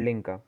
Link का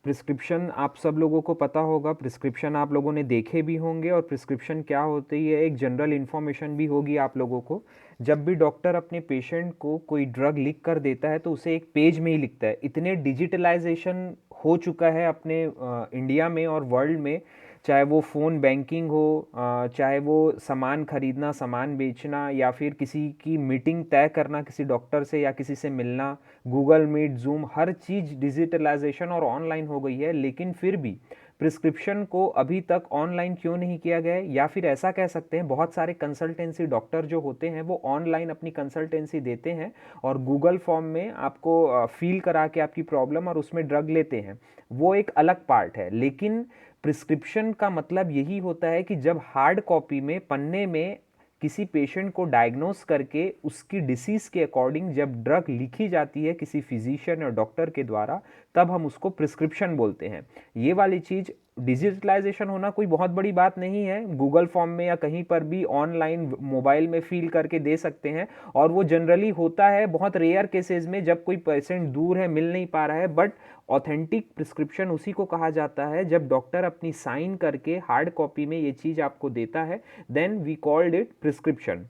prescription आप सब लोगों को पता होगा, प्रिस्क्रिप्शन आप लोगों ने देखे भी होंगे और प्रिस्क्रिप्शन क्या होती है एक जनरल इन्फॉर्मेशन भी होगी आप लोगों को। जब भी डॉक्टर अपने पेशेंट को कोई ड्रग लिख कर देता है तो उसे एक पेज में ही लिखता है। इतने डिजिटलाइजेशन हो चुका है अपने इंडिया में और वर्ल्ड में, चाहे वो फ़ोन बैंकिंग हो, चाहे वो सामान खरीदना, सामान बेचना, या फिर किसी की मीटिंग तय करना किसी डॉक्टर से या किसी से मिलना, गूगल मीट, जूम, हर चीज़ डिजिटलाइजेशन और ऑनलाइन हो गई है। लेकिन फिर भी प्रिस्क्रिप्शन को अभी तक ऑनलाइन क्यों नहीं किया गया है, या फिर ऐसा कह सकते हैं बहुत सारे कंसल्टेंसी डॉक्टर जो होते हैं वो ऑनलाइन अपनी कंसल्टेंसी देते हैं और गूगल फॉर्म में आपको फील करा के आपकी प्रॉब्लम और उसमें ड्रग लेते हैं, वो एक अलग पार्ट है। लेकिन प्रिस्क्रिप्शन का मतलब यही होता है कि जब हार्ड कॉपी में, पन्ने में किसी पेशेंट को डायग्नोस करके उसकी डिसीज के अकॉर्डिंग जब ड्रग लिखी जाती है किसी फिजिशियन और डॉक्टर के द्वारा, तब हम उसको प्रिस्क्रिप्शन बोलते हैं। ये वाली चीज़ डिजिटलाइजेशन होना कोई बहुत बड़ी बात नहीं है, गूगल फॉर्म में या कहीं पर भी ऑनलाइन मोबाइल में फिल करके दे सकते हैं। और वो जनरली होता है बहुत रेयर केसेस में जब कोई पेशेंट दूर है, मिल नहीं पा रहा है। बट ऑथेंटिक प्रिस्क्रिप्शन उसी को कहा जाता है जब डॉक्टर अपनी साइन करके हार्ड कॉपी में ये चीज़ आपको देता है, then we called it prescription.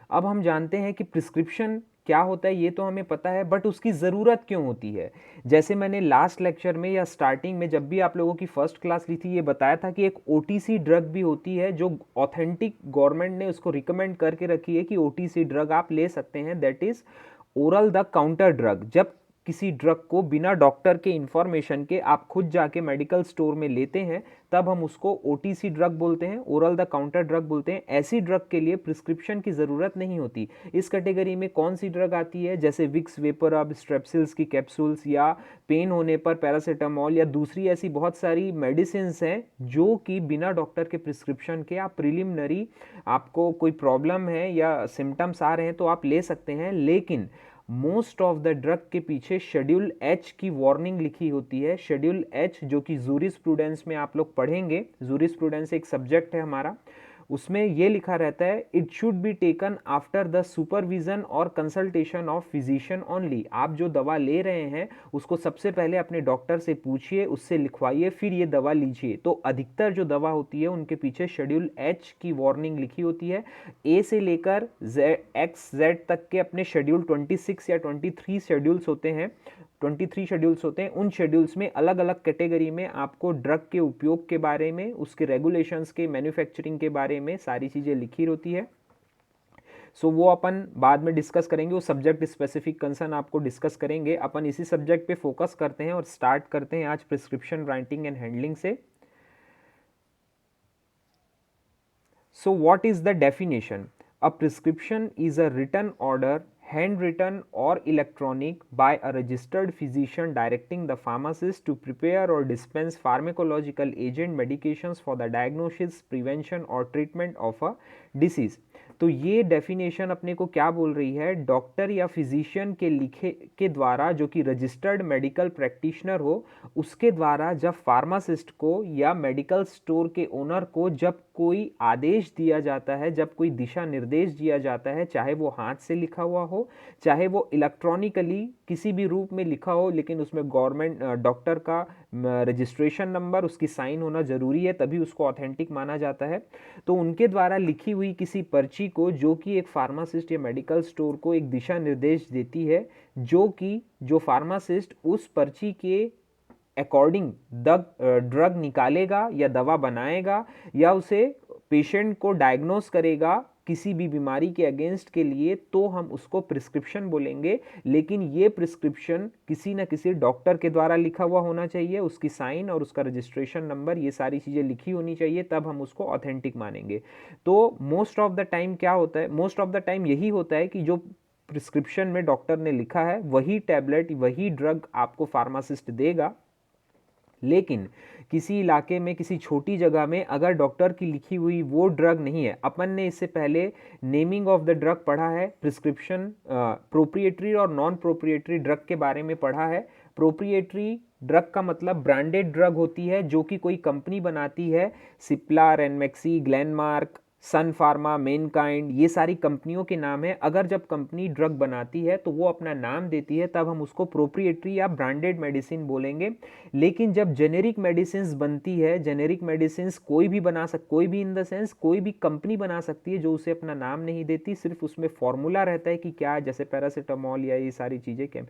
अब हम जानते हैं कि प्रिस्क्रिप्शन क्या होता है, ये तो हमें पता है, बट उसकी ज़रूरत क्यों होती है। जैसे मैंने लास्ट लेक्चर में या स्टार्टिंग में जब भी आप लोगों की फर्स्ट क्लास ली थी, ये बताया था कि एक ओटीसी ड्रग भी होती है जो ऑथेंटिक गवर्नमेंट ने उसको रिकमेंड करके रखी है कि ओटीसी ड्रग आप ले सकते हैं, that is oral the counter drug. जब किसी ड्रग को बिना डॉक्टर के इंफॉर्मेशन के आप खुद जाके मेडिकल स्टोर में लेते हैं, तब हम उसको ओटीसी ड्रग बोलते हैं, ओरल द काउंटर ड्रग बोलते हैं। ऐसी ड्रग के लिए प्रिस्क्रिप्शन की ज़रूरत नहीं होती। इस कैटेगरी में कौन सी ड्रग आती है, जैसे विक्स वेपोरब, स्ट्रेप्सिल्स की कैप्सूल्स, या पेन होने पर पैरासीटामोल, या दूसरी ऐसी बहुत सारी मेडिसिन हैं जो कि बिना डॉक्टर के प्रिस्क्रिप्शन के आप प्रिलिमिनरी, आपको कोई प्रॉब्लम है या सिम्टम्स आ रहे हैं तो आप ले सकते हैं। लेकिन मोस्ट ऑफ द ड्रग के पीछे शेड्यूल एच की वार्निंग लिखी होती है। शेड्यूल एच जो कि जूरिस्प्रूडेंस में आप लोग पढ़ेंगे, जूरिस्प्रूडेंस एक सब्जेक्ट है हमारा, उसमें ये लिखा रहता है it should be taken after the supervision और कंसल्टेशन ऑफ फिजिशियन ओनली। आप जो दवा ले रहे हैं उसको सबसे पहले अपने डॉक्टर से पूछिए, उससे लिखवाइए, फिर ये दवा लीजिए। तो अधिकतर जो दवा होती है उनके पीछे शेड्यूल एच की वार्निंग लिखी होती है। ए से लेकर XZ तक के अपने शेड्यूल 26 या 23 शेड्यूल्स होते हैं, 23 शेड्यूल्स होते हैं। उन शेड्यूल्स में अलग अलग कैटेगरी में आपको ड्रग के उपयोग के बारे में, उसके रेगुलेशंस के, मैन्युफैक्चरिंग के बारे में सारी चीज़ें लिखी होती है। सो वो अपन बाद में डिस्कस करेंगे, वो सब्जेक्ट स्पेसिफिक कंसर्न आपको डिस्कस करेंगे। अपन इसी सब्जेक्ट पे फोकस करते हैं और स्टार्ट करते हैं आज प्रिस्क्रिप्शन राइटिंग एंड हैंडलिंग से। So what is the definition? A prescription is a written order, handwritten or electronic, by a registered physician directing the pharmacist to prepare or dispense pharmacological agent medications for the diagnosis, prevention or treatment of a disease। तो ये definition अपने को क्या बोल रही है, doctor या physician के लिखे के द्वारा, जो कि रजिस्टर्ड मेडिकल प्रैक्टिशनर हो, उसके द्वारा जब फार्मासिस्ट को या मेडिकल स्टोर के ओनर को जब कोई आदेश दिया जाता है, जब कोई दिशा निर्देश दिया जाता है, चाहे वो हाथ से लिखा हुआ हो, चाहे वो इलेक्ट्रॉनिकली किसी भी रूप में लिखा हो, लेकिन उसमें गवर्नमेंट डॉक्टर का रजिस्ट्रेशन नंबर, उसकी साइन होना ज़रूरी है, तभी उसको ऑथेंटिक माना जाता है। तो उनके द्वारा लिखी हुई किसी पर्ची को, जो कि एक फार्मासिस्ट या मेडिकल स्टोर को एक दिशा निर्देश देती है, जो फार्मासिस्ट उस पर्ची के अकॉर्डिंग ड्रग निकालेगा या दवा बनाएगा या उसे पेशेंट को डायग्नोस करेगा किसी भी बीमारी के अगेंस्ट के लिए, तो हम उसको प्रिस्क्रिप्शन बोलेंगे। लेकिन ये प्रिस्क्रिप्शन किसी न किसी डॉक्टर के द्वारा लिखा हुआ होना चाहिए, उसकी साइन और उसका रजिस्ट्रेशन नंबर, ये सारी चीज़ें लिखी होनी चाहिए, तब हम उसको ऑथेंटिक मानेंगे। तो मोस्ट ऑफ द टाइम क्या होता है, मोस्ट ऑफ द टाइम यही होता है कि जो प्रिस्क्रिप्शन में डॉक्टर ने लिखा है वही टैबलेट, वही ड्रग आपको फार्मासिस्ट देगा। लेकिन किसी इलाके में, किसी छोटी जगह में अगर डॉक्टर की लिखी हुई वो ड्रग नहीं है, अपन ने इससे पहले नेमिंग ऑफ द ड्रग पढ़ा है, प्रिस्क्रिप्शन प्रोप्रिएटरी और नॉन प्रोप्रिएटरी ड्रग के बारे में पढ़ा है। प्रोप्रिएटरी ड्रग का मतलब ब्रांडेड ड्रग होती है जो कि कोई कंपनी बनाती है, सिप्ला, रेनमेक्सी, ग्लेनमार्क, सन फार्मा, मेनकाइंड, ये सारी कंपनियों के नाम है। अगर जब कंपनी ड्रग बनाती है तो वो अपना नाम देती है, तब हम उसको प्रोप्रिएटरी या ब्रांडेड मेडिसिन बोलेंगे। लेकिन जब जेनेरिक मेडिसिन बनती है, जेनेरिक मेडिसिन कोई भी इन द सेंस कोई भी कंपनी बना सकती है जो उसे अपना नाम नहीं देती, सिर्फ उसमें फॉर्मूला रहता है कि क्या, जैसे पैरासीटामोल या ये सारी चीज़ें क्या,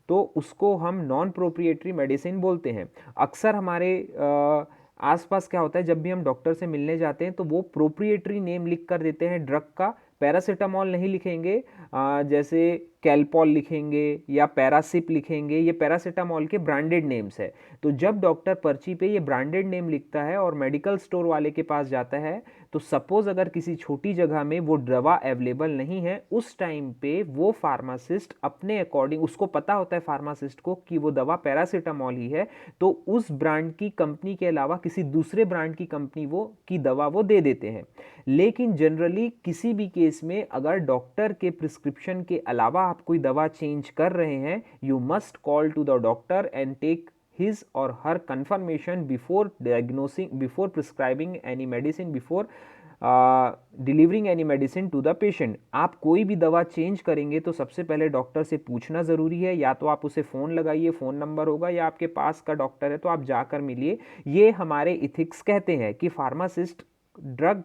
तो उसको हम नॉन प्रोप्रिएटरी मेडिसिन बोलते हैं। अक्सर हमारे आसपास क्या होता है, जब भी हम डॉक्टर से मिलने जाते हैं तो वो प्रोप्रिएटरी नेम लिख कर देते हैं ड्रग का, पैरासीटामोल नहीं लिखेंगे, जैसे कैलपॉल लिखेंगे या पैरासिप लिखेंगे, ये पैरासीटामोल के ब्रांडेड नेम्स है। तो जब डॉक्टर पर्ची पे ये ब्रांडेड नेम लिखता है और मेडिकल स्टोर वाले के पास जाता है, तो सपोज अगर किसी छोटी जगह में वो दवा अवेलेबल नहीं है, उस टाइम पे वो फार्मासिस्ट अपने अकॉर्डिंग, उसको पता होता है फार्मासिस्ट को कि वो दवा पैरासीटामोल ही है, तो उस ब्रांड की कंपनी के अलावा किसी दूसरे ब्रांड की कंपनी की दवा वो दे देते हैं। लेकिन जनरली किसी भी केस में अगर डॉक्टर के प्रिस्क्रिप्शन के अलावा आप कोई दवा चेंज कर रहे हैं, you must call to the doctor and take his or her confirmation before diagnosing, before prescribing any medicine, before delivering any medicine to the patient। आप कोई भी दवा चेंज करेंगे तो सबसे पहले डॉक्टर से पूछना ज़रूरी है, या तो आप उसे फ़ोन लगाइए, फ़ोन नंबर होगा, या आपके पास का डॉक्टर है तो आप जाकर मिलिए। ये हमारे इथिक्स कहते हैं कि फार्मासिस्ट ड्रग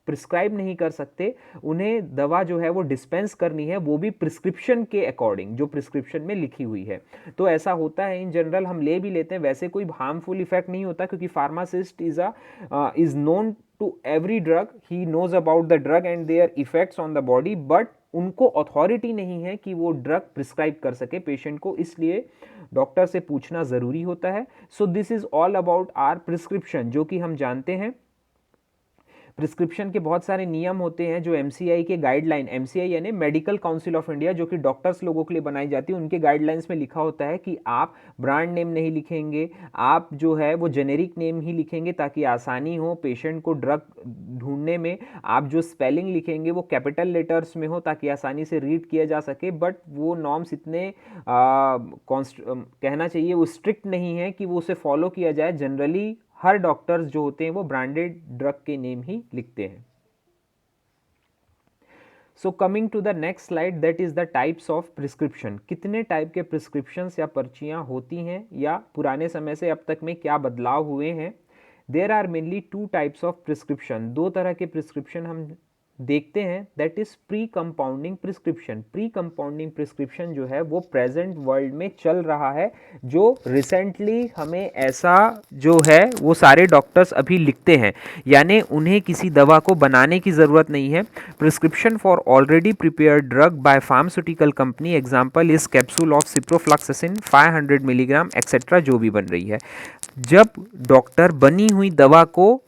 प्रिस्क्राइब नहीं कर सकते, उन्हें दवा जो है वो डिस्पेंस करनी है, वो भी प्रिस्क्रिप्शन के अकॉर्डिंग, जो प्रिस्क्रिप्शन में लिखी हुई है। तो ऐसा होता है, इन जनरल हम ले भी लेते हैं, वैसे कोई हार्मफुल इफेक्ट नहीं होता, क्योंकि pharmacist is known to every drug, he knows about the drug and their effects on the body, but उनको अथॉरिटी नहीं है कि वो ड्रग प्रिस्क्राइब कर सके पेशेंट को, इसलिए डॉक्टर से पूछना ज़रूरी होता है। So this is all about our prescription, जो कि हम जानते हैं। प्रिस्क्रिप्शन के बहुत सारे नियम होते हैं जो एमसीआई के गाइडलाइन, एमसीआई यानी मेडिकल काउंसिल ऑफ इंडिया, जो कि डॉक्टर्स लोगों के लिए बनाई जाती है, उनके गाइडलाइंस में लिखा होता है कि आप ब्रांड नेम नहीं लिखेंगे, आप जो है वो जेनेरिक नेम ही लिखेंगे ताकि आसानी हो पेशेंट को ड्रग ढूंढने में। आप जो स्पेलिंग लिखेंगे वो कैपिटल लेटर्स में हो ताकि आसानी से रीड किया जा सके, बट वो नॉर्म्स इतने कहना चाहिए वो स्ट्रिक्ट नहीं है कि वो उसे फॉलो किया जाए। जनरली हर डॉक्टर्स जो होते हैं वो ब्रांडेड ड्रग के नेम ही लिखते हैं। So coming to the next slide, that is the types of prescription. कितने टाइप के प्रिस्क्रिप्शंस या पर्चियां होती हैं, या पुराने समय से अब तक में क्या बदलाव हुए हैं। There are mainly 2 types of prescription, 2 तरह के प्रिस्क्रिप्शन हम देखते हैं। That is pre compounding prescription. Pre compounding prescription जो है वो प्रेजेंट वर्ल्ड में चल रहा है, जो रिसेंटली हमें ऐसा जो है वो सारे डॉक्टर्स अभी लिखते हैं, यानी उन्हें किसी दवा को बनाने की ज़रूरत नहीं है। Prescription for already prepared drug bye pharmaceutical company, example is capsule of ciprofloxacin 500 milligram etcetera, जो भी बन रही है। जब डॉक्टर बनी हुई दवा को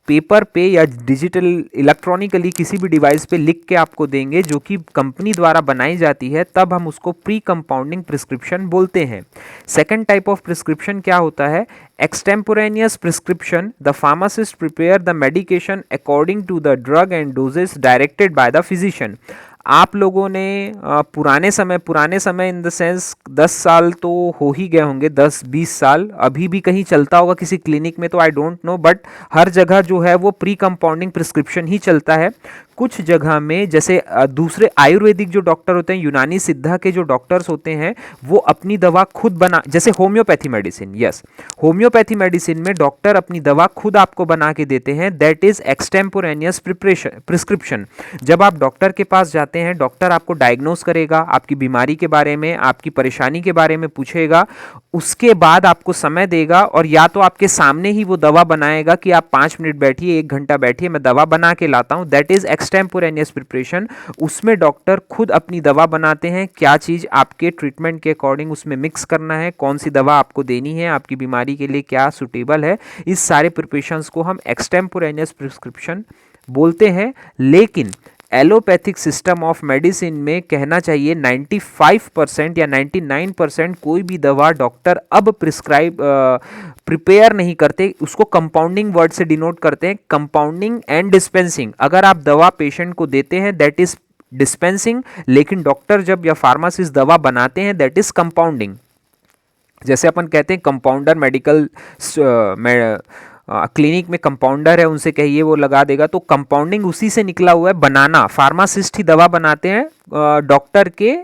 पेपर पे या डिजिटल इलेक्ट्रॉनिकली किसी भी डिवाइस पे लिख के आपको देंगे, जो कि कंपनी द्वारा बनाई जाती है, तब हम उसको प्री कंपाउंडिंग प्रिस्क्रिप्शन बोलते हैं। सेकंड टाइप ऑफ प्रिस्क्रिप्शन क्या होता है, extemporaneous prescription. The pharmacist prepare the medication according to the drug and doses directed by the physician. आप लोगों ने पुराने समय इन द सेंस 10 साल तो हो ही गए होंगे, 10-20 साल, अभी भी कहीं चलता होगा किसी क्लिनिक में तो आई डोंट नो, बट हर जगह जो है वो प्री कंपाउंडिंग प्रिस्क्रिप्शन ही चलता है। कुछ जगह में जैसे दूसरे आयुर्वेदिक जो डॉक्टर होते हैं, यूनानी सिद्धा के जो डॉक्टर्स होते हैं, वो अपनी दवा खुद बना, जैसे homeopathy medicine, yes, homeopathy medicine में डॉक्टर अपनी दवा खुद आपको बना के देते हैं। That is extemporaneous prescription. जब आप डॉक्टर के पास जाते हैं, डॉक्टर आपको डायग्नोस करेगा, आपकी बीमारी के बारे में, आपकी परेशानी के बारे में पूछेगा, उसके बाद आपको समय देगा और या तो आपके सामने ही वो दवा बनाएगा कि आप 5 मिनट बैठिए, 1 घंटा बैठिए, मैं दवा बना के लाता हूं। That is extemporaneous preparation. उसमें डॉक्टर खुद अपनी दवा बनाते हैं, क्या चीज़ आपके ट्रीटमेंट के अकॉर्डिंग उसमें मिक्स करना है, कौन सी दवा आपको देनी है, आपकी बीमारी के लिए क्या सुटेबल है, इस सारे प्रिपरेशंस को हम एक्सटेम्पोरेनियस प्रिस्क्रिप्शन बोलते हैं। लेकिन एलोपैथिक सिस्टम ऑफ मेडिसिन में कहना चाहिए 95% या 99% कोई भी दवा डॉक्टर अब प्रिपेयर नहीं करते, उसको कंपाउंडिंग वर्ड से डिनोट करते हैं, कंपाउंडिंग एंड डिस्पेंसिंग। अगर आप दवा पेशेंट को देते हैं दैट इज डिस्पेंसिंग, लेकिन डॉक्टर जब या फार्मासिस्ट दवा बनाते हैं दैट इज कंपाउंडिंग। जैसे अपन कहते हैं कंपाउंडर मेडिकल क्लिनिक में कंपाउंडर है उनसे कहिए वो लगा देगा, तो कंपाउंडिंग उसी से निकला हुआ है। बनाना, फार्मासिस्ट ही दवा बनाते हैं डॉक्टर के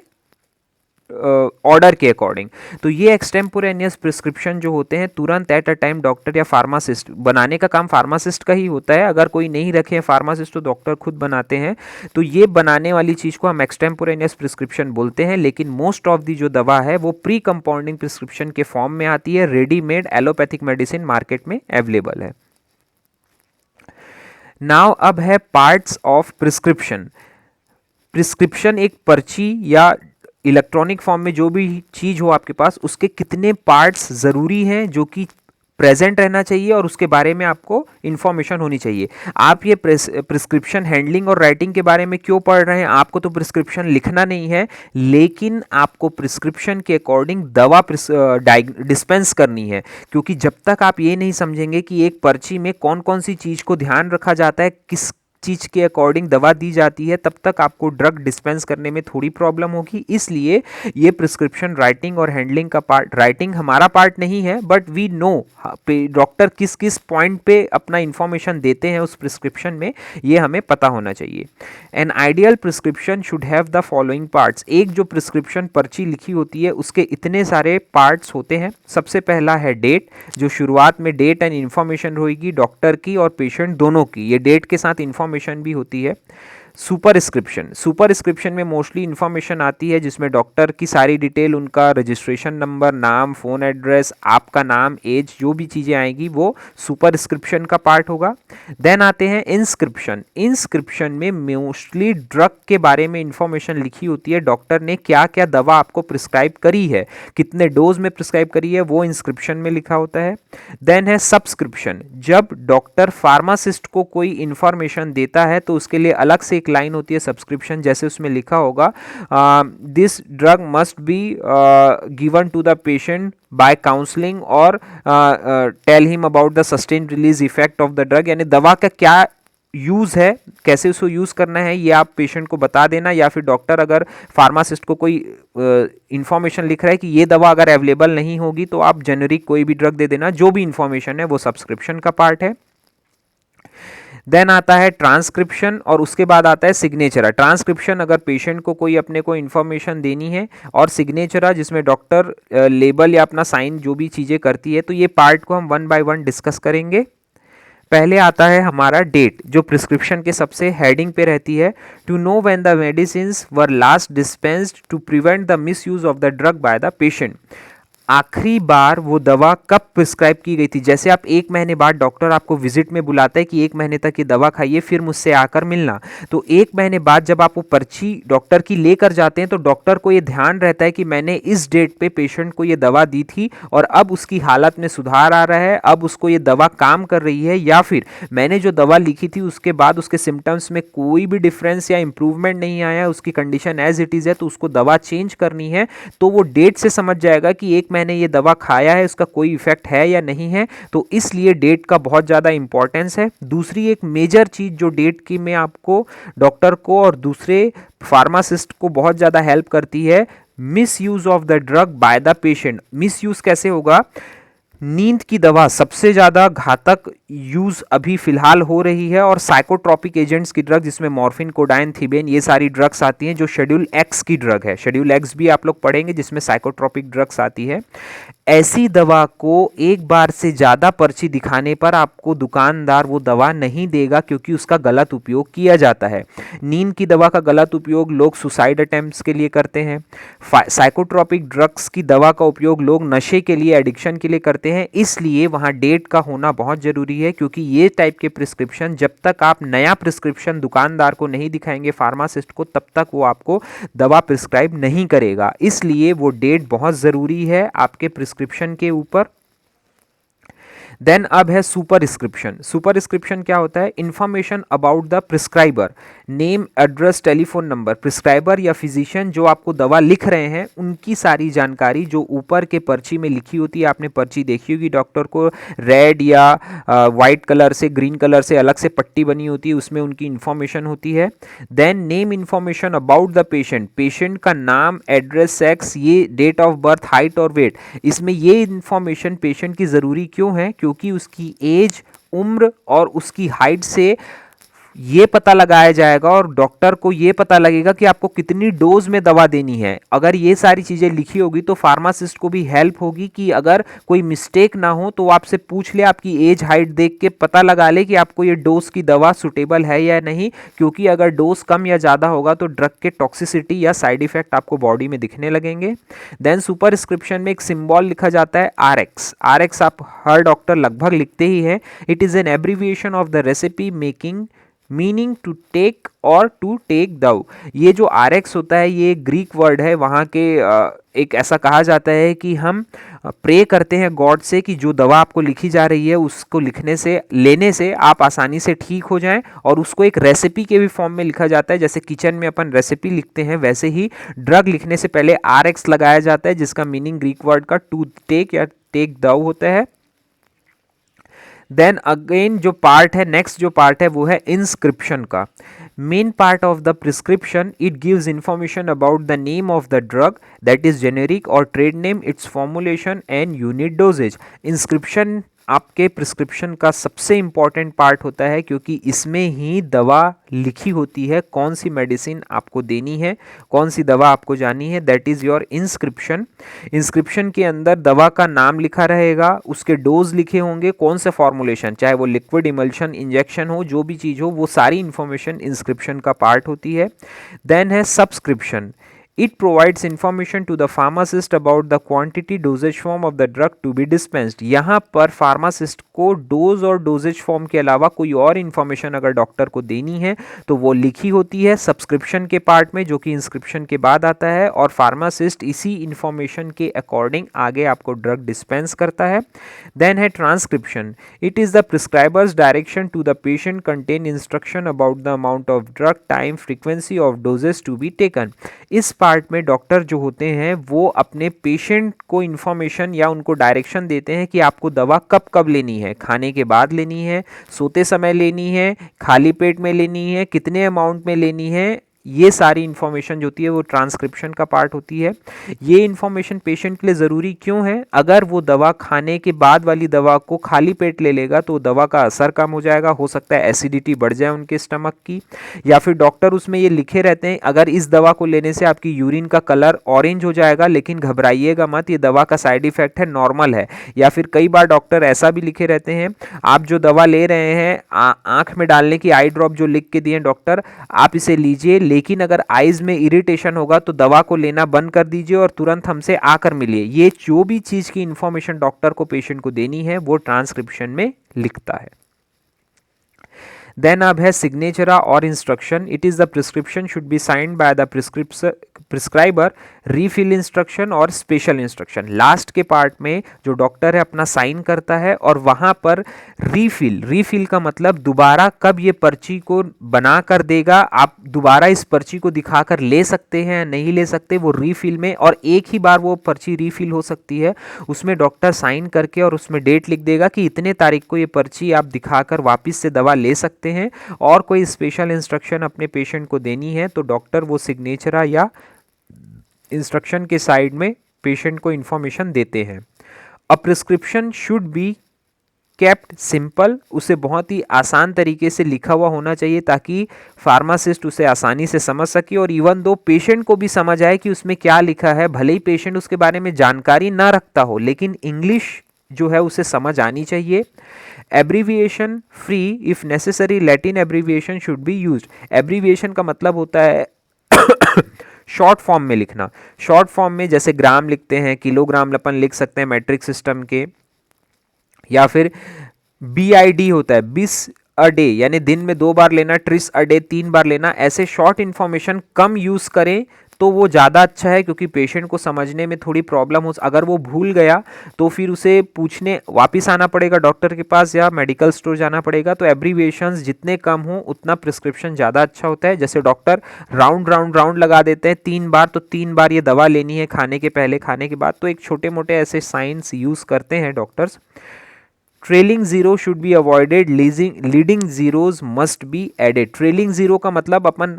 ऑर्डर के अकॉर्डिंग। तो ये एक्सटेम्पोरेनियस प्रिस्क्रिप्शन जो होते हैं तुरंत एट अ टाइम डॉक्टर या फार्मासिस्ट, बनाने का काम फार्मासिस्ट का ही होता है, अगर कोई नहीं रखे हैं फार्मासिस्ट तो डॉक्टर खुद बनाते हैं। तो ये बनाने वाली चीज़ को हम एक्सटेम्पोरेनियस प्रिस्क्रिप्शन बोलते हैं। लेकिन मोस्ट ऑफ दी जो दवा है वो प्री कंपाउंडिंग प्रिस्क्रिप्शन के फॉर्म में आती है, रेडीमेड एलोपैथिक मेडिसिन मार्केट में अवेलेबल है। नाउ अब है पार्ट्स ऑफ प्रिस्क्रिप्शन। प्रिस्क्रिप्शन एक पर्ची या इलेक्ट्रॉनिक फॉर्म में जो भी चीज़ हो आपके पास, उसके कितने पार्ट्स ज़रूरी हैं जो कि प्रेजेंट रहना चाहिए और उसके बारे में आपको इन्फॉर्मेशन होनी चाहिए। आप ये प्रिस्क्रिप्शन हैंडलिंग और राइटिंग के बारे में क्यों पढ़ रहे हैं? आपको तो प्रिस्क्रिप्शन लिखना नहीं है, लेकिन आपको प्रिस्क्रिप्शन के अकॉर्डिंग दवा डिस्पेंस करनी है। क्योंकि जब तक आप ये नहीं समझेंगे कि एक पर्ची में कौन कौन सी चीज़ को ध्यान रखा जाता है, किस चीज़ के अकॉर्डिंग दवा दी जाती है, तब तक आपको ड्रग डिस्पेंस करने में थोड़ी प्रॉब्लम होगी। इसलिए ये प्रिस्क्रिप्शन राइटिंग और हैंडलिंग का पार्ट, राइटिंग हमारा पार्ट नहीं है, बट वी नो डॉक्टर किस किस पॉइंट पे अपना इंफॉर्मेशन देते हैं उस प्रिस्क्रिप्शन में, ये हमें पता होना चाहिए। An ideal prescription should have the following parts. एक जो प्रिस्क्रिप्शन पर्ची लिखी होती है उसके इतने सारे पार्ट्स होते हैं। सबसे पहला है डेट, जो शुरुआत में डेट एंड इन्फॉर्मेशन रहेगी डॉक्टर की और पेशेंट दोनों की, ये डेट के साथ इन्फॉर्मेशन भी होती है। सुपरस्क्रिप्शन, सुपरस्क्रिप्शन में मोस्टली इंफॉर्मेशन आती है जिसमें डॉक्टर की सारी डिटेल, उनका रजिस्ट्रेशन नंबर, नाम, फ़ोन एड्रेस, आपका नाम, एज, जो भी चीज़ें आएंगी वो सुपरस्क्रिप्शन का पार्ट होगा। देन आते हैं इंस्क्रिप्शन। इंस्क्रिप्शन में मोस्टली ड्रग के बारे में इंफॉर्मेशन लिखी होती है, डॉक्टर ने क्या क्या दवा आपको प्रिस्क्राइब करी है, कितने डोज में प्रिस्क्राइब करी है, वो इंस्क्रिप्शन में लिखा होता है। देन है सब्सक्रिप्शन, जब डॉक्टर फार्मासिस्ट को कोई इंफॉर्मेशन देता है तो उसके लिए अलग से एक लाइन होती है सब्सक्रिप्शन, जैसे उसमें लिखा होगा this drug must be given to the patient by counselling और tell him about the sustained release effect of the drug. यानी दवा का क्या यूज़ है, कैसे उसको यूज़ करना है, ये आप पेशेंट को बता देना। या फिर डॉक्टर अगर फार्मासिस्ट को कोई इंफॉर्मेशन लिख रहा है कि ये दवा अगर अवेलेबल नहीं होगी तो आप जेनरिक कोई भी ड्रग दे देना। जो भी इंफॉर्मेशन है वो सब्सक्रिप्शन का पार्ट है। देन आता है ट्रांसक्रिप्शन और उसके बाद आता है सिग्नेचर। ट्रांसक्रिप्शन अगर पेशेंट को कोई अपने को इन्फॉर्मेशन देनी है, और सिग्नेचर जिसमें डॉक्टर लेबल या अपना साइन जो भी चीज़ें करती है। तो ये पार्ट को हम वन बाय वन डिस्कस करेंगे। पहले आता है हमारा डेट, जो प्रिस्क्रिप्शन के सबसे हेडिंग पे रहती है। To know when the medicines were last dispensed to prevent the misuse of the drug by the patient. आखिरी बार वो दवा कब प्रिस्क्राइब की गई थी। जैसे आप 1 महीने बाद डॉक्टर आपको विजिट में बुलाता है कि 1 महीने तक ये दवा खाइए, फिर मुझसे आकर मिलना। तो 1 महीने बाद जब आप वो पर्ची डॉक्टर की लेकर जाते हैं तो डॉक्टर को ये ध्यान रहता है कि मैंने इस डेट पे पेशेंट को ये दवा दी थी और अब उसकी हालत में सुधार आ रहा है, अब उसको ये दवा काम कर रही है, या फिर मैंने जो दवा लिखी थी उसके बाद उसके सिम्टम्स में कोई भी डिफरेंस या इंप्रूवमेंट नहीं आया, उसकी कंडीशन एज इट इज़ है, तो उसको दवा चेंज करनी है। तो वो डेट से समझ जाएगा कि 1 महीने ये दवा खाया है, उसका कोई इफेक्ट है या नहीं है। तो इसलिए डेट का बहुत ज़्यादा इंपॉर्टेंस है। दूसरी एक मेजर चीज़ जो डेट की में आपको, डॉक्टर को और दूसरे फार्मासिस्ट को बहुत ज़्यादा हेल्प करती है, miss use of the drug by the patient. Miss use कैसे होगा? नींद की दवा सबसे ज़्यादा घातक यूज़ अभी फिलहाल हो रही है, और साइकोट्रॉपिक एजेंट्स की ड्रग जिसमें मॉर्फिन, कोडाइन, थिबेन, ये सारी ड्रग्स आती हैं जो शेड्यूल एक्स की ड्रग है। शेड्यूल एक्स भी आप लोग पढ़ेंगे जिसमें साइकोट्रॉपिक ड्रग्स आती है। ऐसी दवा को एक बार से ज़्यादा पर्ची दिखाने पर आपको दुकानदार वो दवा नहीं देगा, क्योंकि उसका गलत उपयोग किया जाता है। नींद की दवा का गलत उपयोग लोग सुसाइड अटेम्प्ट्स के लिए करते हैं। साइकोट्रॉपिक ड्रग्स की दवा का उपयोग लोग नशे के लिए, एडिक्शन के लिए करते हैं। इसलिए वहाँ डेट का होना बहुत ज़रूरी है, क्योंकि ये टाइप के प्रिस्क्रिप्शन जब तक आप नया प्रिस्क्रिप्शन दुकानदार को नहीं दिखाएंगे, फार्मासिस्ट को, तब तक वो आपको दवा प्रिस्क्राइब नहीं करेगा। इसलिए वो डेट बहुत ज़रूरी है आपके प्रिस्क्रिप्शन के ऊपर। देन अब है सुपरस्क्रिप्शन। सुपरस्क्रिप्शन क्या होता है? Information about the prescriber, name, address, telephone number. Prescriber या फिजिशियन जो आपको दवा लिख रहे हैं उनकी सारी जानकारी जो ऊपर के पर्ची में लिखी होती है। आपने पर्ची देखी होगी, डॉक्टर को रेड या वाइट कलर से, ग्रीन कलर से अलग से पट्टी बनी होती है, उसमें उनकी इंफॉर्मेशन होती है। Then name information about the patient, patient का नाम, एड्रेस, सेक्स, ये डेट ऑफ बर्थ, हाइट और वेट। इसमें ये इंफॉर्मेशन पेशेंट की ज़रूरी क्यों है? क्योंकि उसकी एज उम्र और उसकी हाइट से ये पता लगाया जाएगा और डॉक्टर को ये पता लगेगा कि आपको कितनी डोज में दवा देनी है। अगर ये सारी चीज़ें लिखी होगी तो फार्मासिस्ट को भी हेल्प होगी कि अगर कोई मिस्टेक ना हो तो आपसे पूछ ले, आपकी एज हाइट देख के पता लगा ले कि आपको ये डोज की दवा सुटेबल है या नहीं, क्योंकि अगर डोज कम या ज़्यादा होगा तो ड्रग के टॉक्सिसिटी या साइड इफेक्ट आपको बॉडी में दिखने लगेंगे। देन सुपरस्क्रिप्शन में एक सिंबल लिखा जाता है RX। RX आप हर डॉक्टर लगभग लिखते ही है। It is an abbreviation of the recipe making meaning to take or to take thou. ये जो RX होता है ये ग्रीक वर्ड है, वहाँ के एक ऐसा कहा जाता है कि हम प्रे करते हैं गॉड से कि जो दवा आपको लिखी जा रही है उसको लेने से आप आसानी से ठीक हो जाएं, और उसको एक रेसिपी के भी फॉर्म में लिखा जाता है। जैसे किचन में अपन रेसिपी लिखते हैं वैसे ही ड्रग लिखने से पहले RX लगाया जाता है, जिसका मीनिंग ग्रीक वर्ड का टू टेक या टेक दाउ होता है। देन अगेन जो पार्ट है, नेक्स्ट जो पार्ट है वो है इंस्क्रिप्शन का। Main part of the prescription, it gives information about the name of the drug that is generic और trade name, its formulation and unit doses. Inscription आपके prescription का सबसे इंपॉर्टेंट पार्ट होता है, क्योंकि इसमें ही दवा लिखी होती है, कौन सी मेडिसिन आपको देनी है, कौन सी दवा आपको जानी है, that is your inscription. Inscription के अंदर दवा का नाम लिखा रहेगा, उसके डोज लिखे होंगे, कौन से फॉर्मुलेशन, चाहे वो लिक्विड, इमल्शन, इंजेक्शन हो, जो भी चीज़ हो, वो सारी इंफॉर्मेशन इंस्क्रिप्शन का पार्ट होती है। देन है subscription. It provides information to the pharmacist about the quantity, dosage form of the drug to be dispensed। यहाँ पर फार्मासिस्ट को डोज और डोजेज फॉर्म के अलावा कोई और इन्फॉर्मेशन अगर डॉक्टर को देनी है तो वो लिखी होती है सब्सक्रिप्शन के पार्ट में, जो कि इंस्क्रिप्शन के बाद आता है, और फार्मासिस्ट इसी इन्फॉर्मेशन के अकॉर्डिंग आगे आपको ड्रग डिस्पेंस करता है। देन है transcription. It is the prescriber's direction to the patient, contain instruction about the amount of drug, time, frequency of doses to be taken. इस पार्ट में डॉक्टर जो होते हैं वो अपने पेशेंट को इन्फॉर्मेशन या उनको डायरेक्शन देते हैं कि आपको दवा कब कब लेनी है, खाने के बाद लेनी है, सोते समय लेनी है, खाली पेट में लेनी है, कितने अमाउंट में लेनी है। ये सारी इन्फॉर्मेशन जो होती है वो ट्रांसक्रिप्शन का पार्ट होती है। ये इन्फॉर्मेशन पेशेंट के लिए ज़रूरी क्यों है? अगर वो दवा खाने के बाद वाली दवा को खाली पेट ले लेगा तो दवा का असर कम हो जाएगा, हो सकता है एसिडिटी बढ़ जाए उनके स्टमक की, या फिर डॉक्टर उसमें ये लिखे रहते हैं अगर इस दवा को लेने से आपकी यूरिन का कलर ऑरेंज हो जाएगा, लेकिन घबराइएगा मत, ये दवा का साइड इफेक्ट है, नॉर्मल है। या फिर कई बार डॉक्टर ऐसा भी लिखे रहते हैं, आप जो दवा ले रहे हैं आँख में डालने की आई ड्रॉप जो लिख के दिए डॉक्टर, आप इसे लीजिए, लेकिन अगर आइज में इरिटेशन होगा तो दवा को लेना बंद कर दीजिए और तुरंत हमसे आकर मिलिए। ये जो भी चीज की इंफॉर्मेशन डॉक्टर को पेशेंट को देनी है वो ट्रांसक्रिप्शन में लिखता है। देन अब है सिग्नेचर और instruction. It is the prescription should be signed by the prescriber, refill instruction और स्पेशल इंस्ट्रक्शन। लास्ट के पार्ट में जो डॉक्टर है अपना साइन करता है और वहां पर रीफिल का मतलब दोबारा कब ये पर्ची को बना कर देगा, आप दोबारा इस पर्ची को दिखाकर ले सकते हैं नहीं ले सकते, वो रीफिल में, और एक ही बार वो पर्ची रीफिल हो सकती है, उसमें डॉक्टर साइन करके और उसमें डेट लिख देगा कि इतने तारीख को ये पर्ची आप दिखाकर वापस से दवा ले सकते हैं। और कोई स्पेशल इंस्ट्रक्शन अपने पेशेंट को देनी है तो डॉक्टर वो सिग्नेचर या इंस्ट्रक्शन के साइड में पेशेंट को इंफॉर्मेशन देते हैं। अ prescription should be kept simple, उसे बहुत ही आसान तरीके से लिखा हुआ होना चाहिए ताकि फार्मासिस्ट उसे आसानी से समझ सके, और इवन दो पेशेंट को भी समझ आए कि उसमें क्या लिखा है। भले ही पेशेंट उसके बारे में जानकारी ना रखता हो, लेकिन इंग्लिश जो है उसे समझ आनी चाहिए। Abbreviation free, if necessary Latin abbreviation should be used. Abbreviation का मतलब होता है शॉर्ट फॉर्म में लिखना। शॉर्ट फॉर्म में जैसे ग्राम लिखते हैं, किलोग्राम अपन लिख सकते हैं मैट्रिक सिस्टम के, या फिर BID होता है 20 अ डे, यानी दिन में 2 बार लेना, ट्रिस अ डे 3 बार लेना। ऐसे शॉर्ट इन्फॉर्मेशन कम यूज करें तो वो ज़्यादा अच्छा है, क्योंकि पेशेंट को समझने में थोड़ी प्रॉब्लम हो, अगर वो भूल गया तो फिर उसे पूछने वापस आना पड़ेगा डॉक्टर के पास या मेडिकल स्टोर जाना पड़ेगा। तो एब्रीविएशंस जितने कम हो उतना प्रिस्क्रिप्शन ज़्यादा अच्छा होता है। जैसे डॉक्टर राउंड लगा देते हैं 3 बार, तो 3 बार ये दवा लेनी है, खाने के पहले, खाने के बाद, तो एक छोटे मोटे ऐसे साइंस यूज़ करते हैं doctors. Trailing zero should be avoided, leading zeros must be added. Trailing zero का मतलब अपन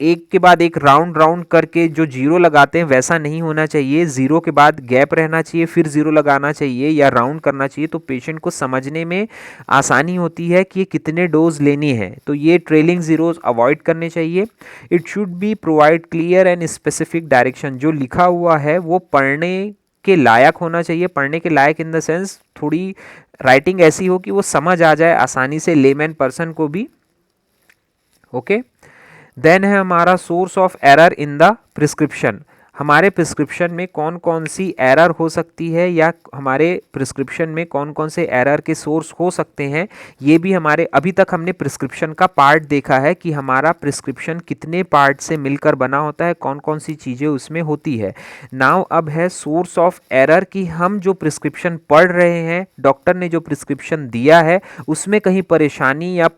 एक के बाद एक राउंड राउंड करके जो जीरो लगाते हैं वैसा नहीं होना चाहिए, जीरो के बाद गैप रहना चाहिए, फिर जीरो लगाना चाहिए या राउंड करना चाहिए, तो पेशेंट को समझने में आसानी होती है कि ये कितने डोज लेनी है। तो ये ट्रेलिंग जीरोज अवॉइड करने चाहिए। It should B provide clear and specific direction, जो लिखा हुआ है वो पढ़ने के लायक होना चाहिए। पढ़ने के लायक इन द सेंस थोड़ी राइटिंग ऐसी हो कि वो समझ आ जाए आसानी से लेमैन पर्सन को भी। ओके, देन है हमारा source of error in the prescription. हमारे प्रिस्क्रिप्शन में कौन कौन सी एरर हो सकती है या हमारे प्रिस्क्रिप्शन में कौन कौन से एरर के सोर्स हो सकते हैं, ये भी हमारे अभी तक हमने प्रिस्क्रिप्शन का पार्ट देखा है कि हमारा प्रिस्क्रिप्शन कितने पार्ट से मिलकर बना होता है, कौन कौन सी चीज़ें उसमें होती है। नाउ अब है सोर्स ऑफ एरर कि हम जो प्रिस्क्रिप्शन पढ़ रहे हैं, डॉक्टर ने जो प्रिस्क्रिप्शन दिया है उसमें कहीं परेशानी या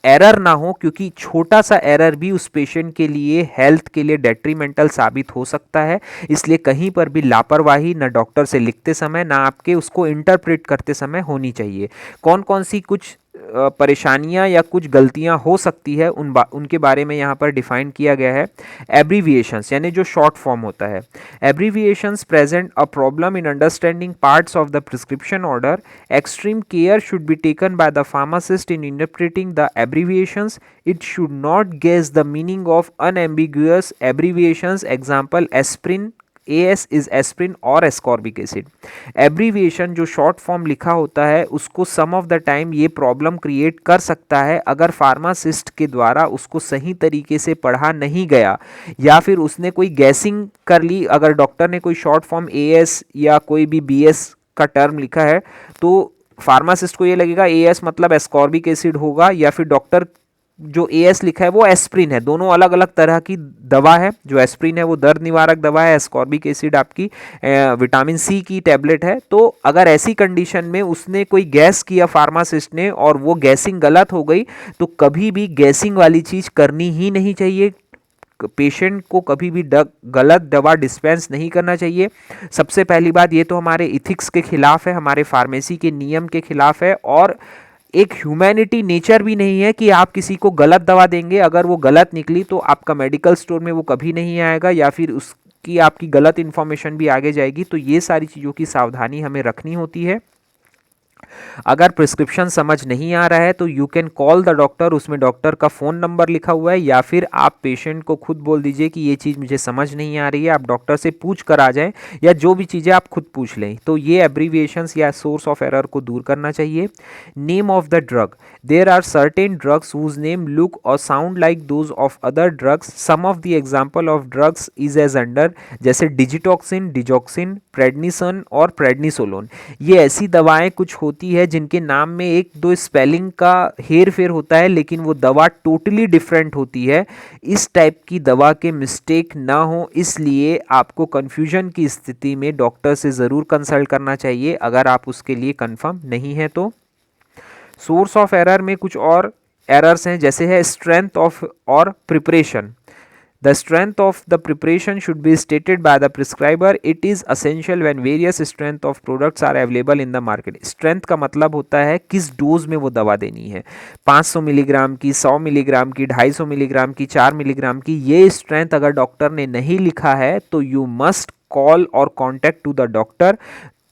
एरर ना हो, क्योंकि छोटा सा एरर भी उस पेशेंट के लिए हेल्थ के लिए डेट्रीमेंटल साबित हो सकता है। इसलिए कहीं पर भी लापरवाही ना डॉक्टर से लिखते समय ना आपके उसको इंटरप्रेट करते समय होनी चाहिए। कौन कौन सी कुछ परेशानियां या कुछ गलतियां हो सकती है उनके बारे में यहाँ पर डिफाइन किया गया है। एब्रीविएशंस यानी जो शॉर्ट फॉर्म होता है, abbreviations present a problem in understanding parts of the prescription order. Extreme care should be taken by the pharmacist in interpreting the abbreviations. It should not guess the meaning of unambiguous abbreviations, example aspirin, AS is aspirin or ascorbic acid. Abbreviation जो short form लिखा होता है उसको some of the time ये problem create कर सकता है अगर फार्मासिस्ट के द्वारा उसको सही तरीके से पढ़ा नहीं गया या फिर उसने कोई गैसिंग कर ली। अगर डॉक्टर ने कोई शॉर्ट फॉर्म AS या कोई भी BS का टर्म लिखा है तो फार्मासिस्ट को ये लगेगा AS मतलब एस्कॉर्बिक एसिड होगा, या फिर डॉक्टर जो AS लिखा है वो एस्प्रिन है। दोनों अलग अलग तरह की दवा है। जो एस्प्रिन है वो दर्द निवारक दवा है, एस्कॉर्बिक एसिड आपकी विटामिन C की टैबलेट है। तो अगर ऐसी कंडीशन में उसने कोई गैस किया फार्मासिस्ट ने और वो गैसिंग गलत हो गई, तो कभी भी गैसिंग वाली चीज़ करनी ही नहीं चाहिए। पेशेंट को कभी भी गलत दवा डिस्पेंस नहीं करना चाहिए। सबसे पहली बात, ये तो हमारे इथिक्स के खिलाफ है, हमारे फार्मेसी के नियम के खिलाफ है, और एक ह्यूमैनिटी नेचर भी नहीं है कि आप किसी को गलत दवा देंगे। अगर वो गलत निकली तो आपका मेडिकल स्टोर में वो कभी नहीं आएगा, या फिर उसकी आपकी गलत इन्फॉर्मेशन भी आगे जाएगी। तो ये सारी चीज़ों की सावधानी हमें रखनी होती है। अगर प्रिस्क्रिप्शन समझ नहीं आ रहा है तो you can call the doctor, उसमें डॉक्टर का फ़ोन नंबर लिखा हुआ है, या फिर आप पेशेंट को खुद बोल दीजिए कि ये चीज़ मुझे समझ नहीं आ रही है, आप डॉक्टर से पूछ कर आ जाएं, या जो भी चीज़ें आप खुद पूछ लें। तो ये एब्रीविएशंस या सोर्स ऑफ एरर को दूर करना चाहिए। Name of the drug, there are certain drugs whose name look और sound like those of other drugs. Some of the example of drugs is as under, जैसे डिजिटॉक्सिन, डिजॉक्सिन, प्रेडनिसन और prednisolone. ये ऐसी दवाएं कुछ होती है जिनके नाम में एक दो स्पेलिंग का हेर फेर होता है, लेकिन वो दवा टोटली डिफरेंट होती है। इस टाइप की दवा के मिस्टेक ना हो, इसलिए आपको कंफ्यूजन की स्थिति में डॉक्टर से ज़रूर कंसल्ट करना चाहिए अगर आप उसके लिए कंफर्म नहीं है तो। सोर्स ऑफ एरर में कुछ और एरर्स हैं, जैसे है स्ट्रेंथ ऑफ और preparation. The strength of the preparation should be stated by the prescriber. It is essential when various strength of products are available in the market. Strength का मतलब होता है किस डोज में वो दवा देनी है, 500 मिलीग्राम की, 100 मिलीग्राम की, 250 मिलीग्राम की, 4 मिलीग्राम की। ये स्ट्रेंथ अगर डॉक्टर ने नहीं लिखा है तो you must call or contact to the doctor.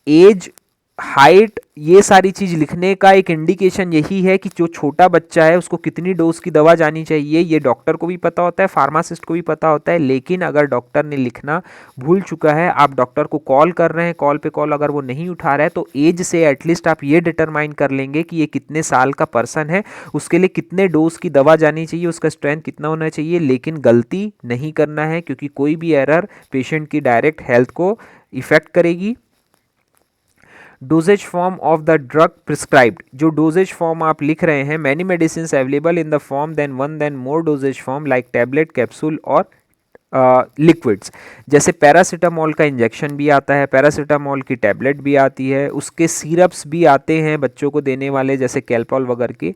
Age, height, ये सारी चीज़ लिखने का एक इंडिकेशन यही है कि जो छोटा बच्चा है उसको कितनी डोज की दवा जानी चाहिए, ये डॉक्टर को भी पता होता है, फार्मासिस्ट को भी पता होता है। लेकिन अगर डॉक्टर ने लिखना भूल चुका है, आप डॉक्टर को कॉल कर रहे हैं, कॉल पे कॉल अगर वो नहीं उठा रहा है, तो एज से एटलीस्ट आप ये डिटरमाइन कर लेंगे कि ये कितने साल का पर्सन है, उसके लिए कितने डोज की दवा जानी चाहिए, उसका स्ट्रेंथ कितना होना चाहिए। लेकिन गलती नहीं करना है, क्योंकि कोई भी एरर पेशेंट की डायरेक्ट हेल्थ को इफेक्ट करेगी। Dosage form of the drug prescribed, जो डोजेज फॉर्म आप लिख रहे हैं, many medicine available in the form than one than more dosage form like tablet, capsule और लिक्विड्स। जैसे पैरासीटामोल का इंजेक्शन भी आता है, पैरासीटामोल की टैबलेट भी आती है, उसके सिरप्स भी आते हैं बच्चों को देने वाले, जैसे कैल्पॉल वगैरह के।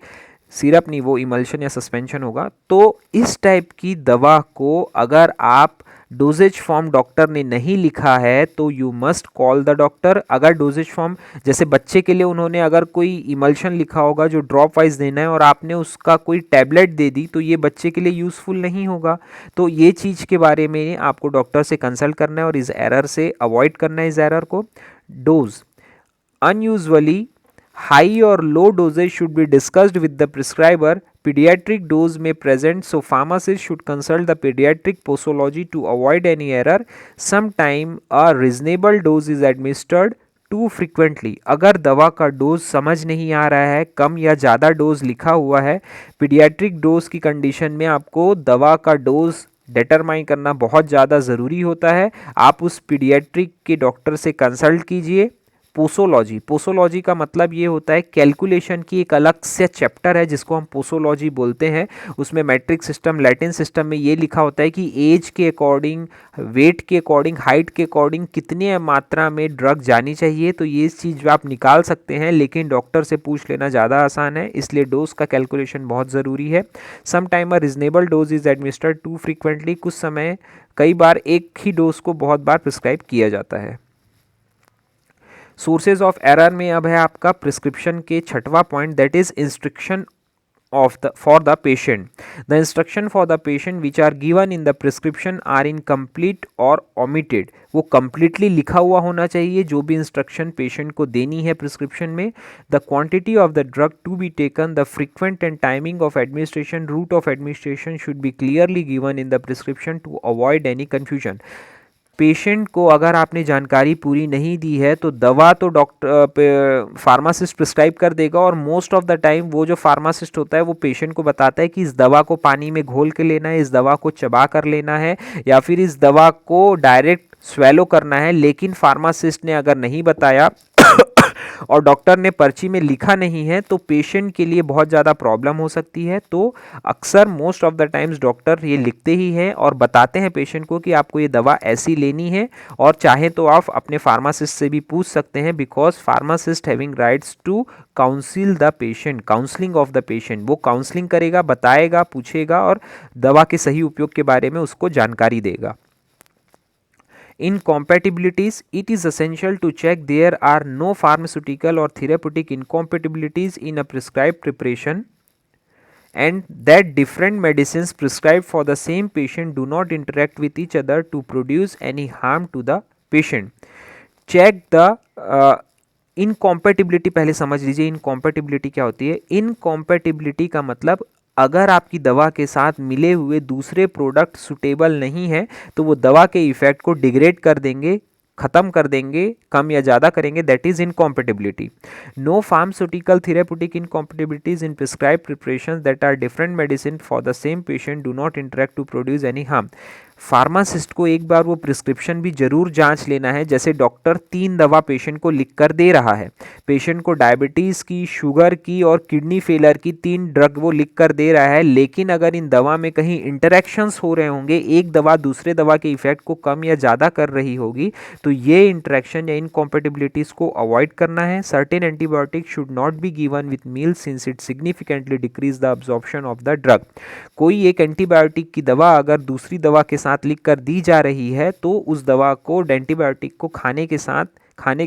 सिरप नहीं, वो इमल्शन या सस्पेंशन होगा। तो इस टाइप की दवा को अगर आप डोजेज फॉर्म डॉक्टर ने नहीं लिखा है तो you must call the doctor. अगर डोजेज फॉर्म जैसे बच्चे के लिए उन्होंने अगर कोई इमल्शन लिखा होगा जो ड्रॉप वाइज देना है और आपने उसका कोई टैबलेट दे दी तो ये बच्चे के लिए यूज़फुल नहीं होगा। तो ये चीज़ के बारे में आपको डॉक्टर से कंसल्ट करना है और इस एरर से अवॉइड करना है, इस एरर को। Dose unusually high or low dosage should be discussed with the prescriber. Pediatric dose may present, so pharmacist should consult the pediatric posology to avoid any error. Sometime a reasonable dose is administered too frequently. अगर दवा का dose समझ नहीं आ रहा है, कम या ज़्यादा dose लिखा हुआ है, पीडियाट्रिक डोज की कंडीशन में आपको दवा का डोज डिटरमाइन करना बहुत ज़्यादा ज़रूरी होता है। आप उस पीडियाट्रिक के डॉक्टर से कंसल्ट कीजिए। पोसोलॉजी, पोसोलॉजी का मतलब ये होता है कैलकुलेशन की एक अलग से चैप्टर है जिसको हम पोसोलॉजी बोलते हैं। उसमें मैट्रिक सिस्टम, लैटिन सिस्टम में ये लिखा होता है कि एज के अकॉर्डिंग, वेट के अकॉर्डिंग, हाइट के अकॉर्डिंग कितने मात्रा में ड्रग जानी चाहिए। तो ये चीज़ आप निकाल सकते हैं, लेकिन डॉक्टर से पूछ लेना ज़्यादा आसान है, इसलिए डोज का कैलकुलेशन बहुत ज़रूरी है। Some time a reasonable dose is administered too frequently. कुछ समय कई बार एक ही डोज को बहुत बार प्रिस्क्राइब किया जाता है। सोर्सेज ऑफ एरर में अब है आपका प्रिस्क्रिप्शन के छठवां point, that is instruction for the patient. The instruction for the patient which are given in the prescription are incomplete or omitted. वो completely लिखा हुआ होना चाहिए जो भी इंस्ट्रक्शन पेशेंट को देनी है प्रिस्क्रिप्शन में। The quantity of the drug to be taken, the frequent and timing of administration, route of administration should be clearly given in the prescription to avoid any confusion. Patient को अगर आपने जानकारी पूरी नहीं दी है तो दवा तो डॉक्टर फार्मासिस्ट प्रिस्क्राइब कर देगा, और मोस्ट ऑफ द टाइम वो जो फार्मासिस्ट होता है वो पेशेंट को बताता है कि इस दवा को पानी में घोल के लेना है, इस दवा को चबा कर लेना है, या फिर इस दवा को डायरेक्ट स्वेलो करना है। लेकिन फार्मासिस्ट ने अगर नहीं बताया और डॉक्टर ने पर्ची में लिखा नहीं है तो पेशेंट के लिए बहुत ज़्यादा प्रॉब्लम हो सकती है। तो अक्सर most of the times doctor ये लिखते ही हैं और बताते हैं पेशेंट को कि आपको ये दवा ऐसी लेनी है, और चाहे तो आप अपने फार्मासिस्ट से भी पूछ सकते हैं, because pharmacist having rights to counsel the patient, counselling of the patient. वो काउंसलिंग करेगा, बताएगा, पूछेगा और दवा के सही उपयोग के बारे में उसको जानकारी देगा। Incompatibilities, it is essential to check there are no pharmaceutical or therapeutic incompatibilities in a prescribed preparation, and that different medicines prescribed for the same patient do not interact with each other to produce any harm to the patient. Check the incompatibility पहले समझ लीजिए। Incompatibility क्या होती है? Incompatibility का मतलब अगर आपकी दवा के साथ मिले हुए दूसरे प्रोडक्ट सुटेबल नहीं है तो वो दवा के इफेक्ट को डिग्रेड कर देंगे, खत्म कर देंगे, कम या ज़्यादा करेंगे, that is incompatibility. No pharmaceutical therapeutic incompatibilities in prescribe preparation that are different medicine for the same patient do not interact to produce any harm. Pharmacist को एक बार वो प्रिस्क्रिप्शन भी जरूर जांच लेना है। जैसे डॉक्टर 3 दवा पेशेंट को लिख कर दे रहा है, पेशेंट को डायबिटीज़ की, शुगर की और किडनी फेलर की 3 ड्रग वो लिख कर दे रहा है, लेकिन अगर इन दवा में कहीं इंटरेक्शंस हो रहे होंगे, एक दवा दूसरे दवा के इफेक्ट को कम या ज़्यादा कर रही होगी, तो ये इंटरेक्शन या इनकॉम्पेटिबिलिटीज़ को अवॉइड करना है। Certain antibiotic should not be given with meal since it significantly decrease the absorption of the drug. कोई एक एंटीबायोटिक की दवा अगर दूसरी दवा के साथ लिख कर दी जा रही है तो उस दवा को, एंटीबायोटिक को खाने के